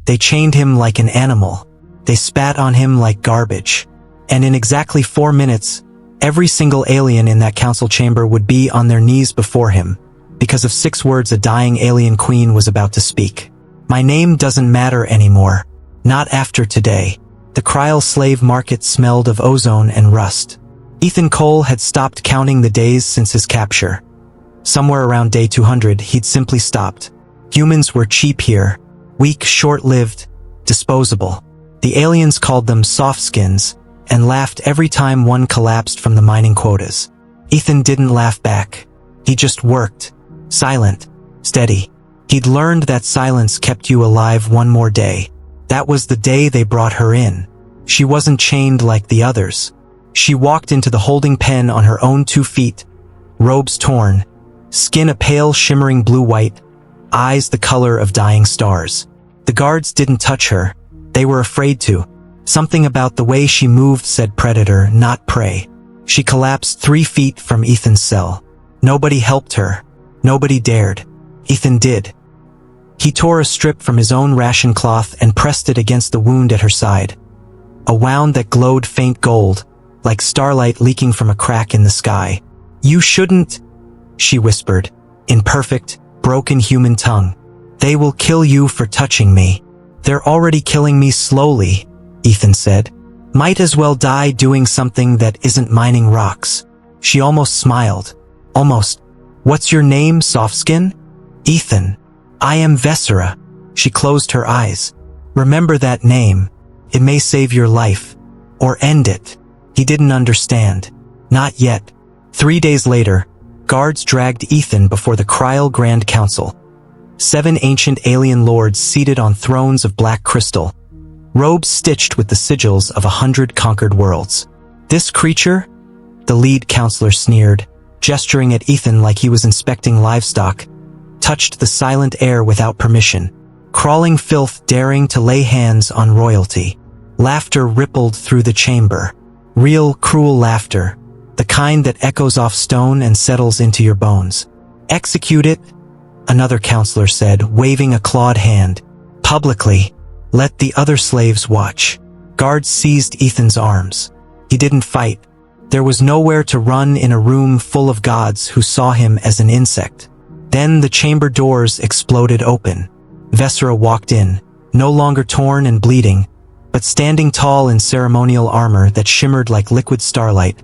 They chained him like an animal. They spat on him like garbage. And in exactly 4 minutes, every single alien in that council chamber would be on their knees before him, because of 6 words a dying alien queen was about to speak. My name doesn't matter anymore. Not after today. The cryo slave market smelled of ozone and rust. Ethan Cole had stopped counting the days since his capture. Somewhere around day 200, he'd simply stopped. Humans were cheap here. Weak, short-lived, disposable. The aliens called them softskins, and laughed every time one collapsed from the mining quotas. Ethan didn't laugh back. He just worked. Silent. Steady. He'd learned that silence kept you alive one more day. That was the day they brought her in. She wasn't chained like the others. She walked into the holding pen on her own 2 feet, robes torn, skin a pale shimmering blue-white, eyes the color of dying stars. The guards didn't touch her. They were afraid to. Something about the way she moved said predator, not prey. She collapsed 3 feet from Ethan's cell. Nobody helped her. Nobody dared. Ethan did. He tore a strip from his own ration cloth and pressed it against the wound at her side. A wound that glowed faint gold, like starlight leaking from a crack in the sky. "You shouldn't," she whispered, in perfect, broken human tongue. "They will kill you for touching me." "They're already killing me slowly," Ethan said. "Might as well die doing something that isn't mining rocks." She almost smiled. Almost. "What's your name, Softskin?" "Ethan. I am Vesera." She closed her eyes. "Remember that name. It may save your life. Or end it." He didn't understand. Not yet. 3 days later, guards dragged Ethan before the Kryl Grand Council. 7 ancient alien lords seated on thrones of black crystal, robes stitched with the sigils of 100 conquered worlds. "This creature?" the lead counselor sneered, gesturing at Ethan like he was inspecting livestock, touched the silent air without permission. Crawling filth daring to lay hands on royalty. Laughter rippled through the chamber. Real, cruel laughter, the kind that echoes off stone and settles into your bones. "Execute it," another counselor said, waving a clawed hand. "Publicly. Let the other slaves watch." Guards seized Ethan's arms. He didn't fight. There was nowhere to run in a room full of gods who saw him as an insect. Then the chamber doors exploded open. Vesera walked in, no longer torn and bleeding, but standing tall in ceremonial armor that shimmered like liquid starlight,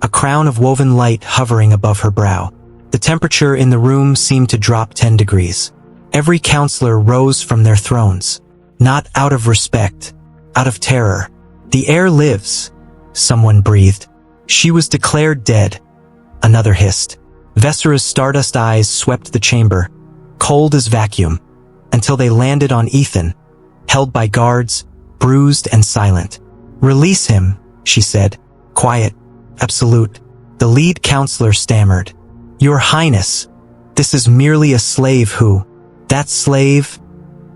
a crown of woven light hovering above her brow. The temperature in the room seemed to drop 10 degrees. Every counselor rose from their thrones. Not out of respect, out of terror. "The air lives," someone breathed. "She was declared dead," another hissed. Vesera's stardust eyes swept the chamber, cold as vacuum, until they landed on Ethan, held by guards, bruised and silent. "Release him," she said. "Quiet. Absolute." The lead counselor stammered. "Your Highness, this is merely a slave who—" "That slave,"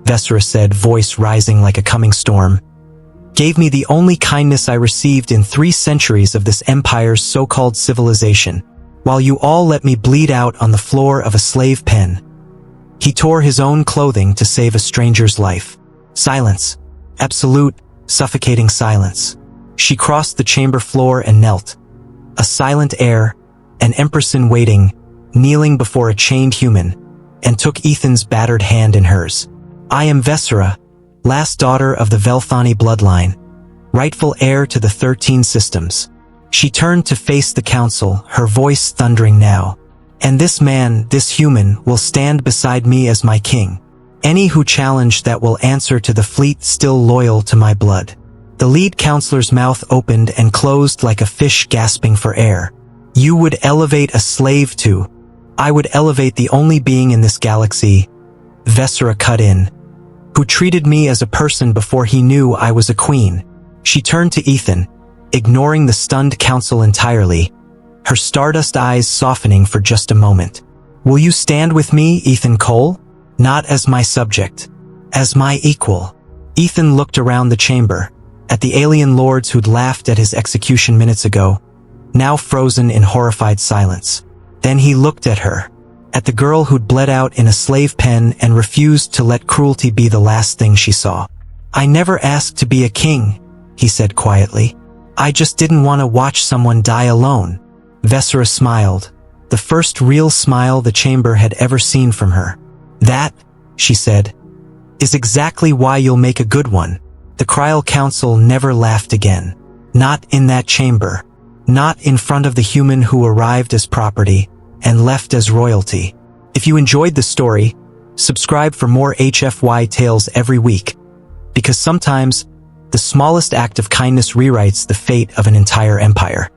Vesera said, voice rising like a coming storm, "gave me the only kindness I received in 3 centuries of this empire's so-called civilization, while you all let me bleed out on the floor of a slave pen. He tore his own clothing to save a stranger's life." Silence. Absolute, suffocating silence. She crossed the chamber floor and knelt. A silent air, an empress in waiting, kneeling before a chained human, and took Ethan's battered hand in hers. "I am Vesera, last daughter of the Velthani bloodline, rightful heir to the 13 systems." She turned to face the council, her voice thundering now. "And this man, this human, will stand beside me as my king. Any who challenge that will answer to the fleet still loyal to my blood." The lead counselor's mouth opened and closed like a fish gasping for air. "You would elevate a slave to—" "I would elevate the only being in this galaxy," Vesera cut in, "who treated me as a person before he knew I was a queen." She turned to Ethan, ignoring the stunned council entirely, her stardust eyes softening for just a moment. "Will you stand with me, Ethan Cole? Not as my subject. As my equal." Ethan looked around the chamber, at the alien lords who'd laughed at his execution minutes ago, now frozen in horrified silence. Then he looked at her. at the girl who'd bled out in a slave pen and refused to let cruelty be the last thing she saw. "I never asked to be a king," he said quietly. "I just didn't want to watch someone die alone." Vesera smiled, the first real smile the chamber had ever seen from her. "That," she said, "is exactly why you'll make a good one." The Cryal Council never laughed again. Not in that chamber. Not in front of the human who arrived as property and left as royalty. If you enjoyed the story, subscribe for more HFY tales every week, because sometimes the smallest act of kindness rewrites the fate of an entire empire.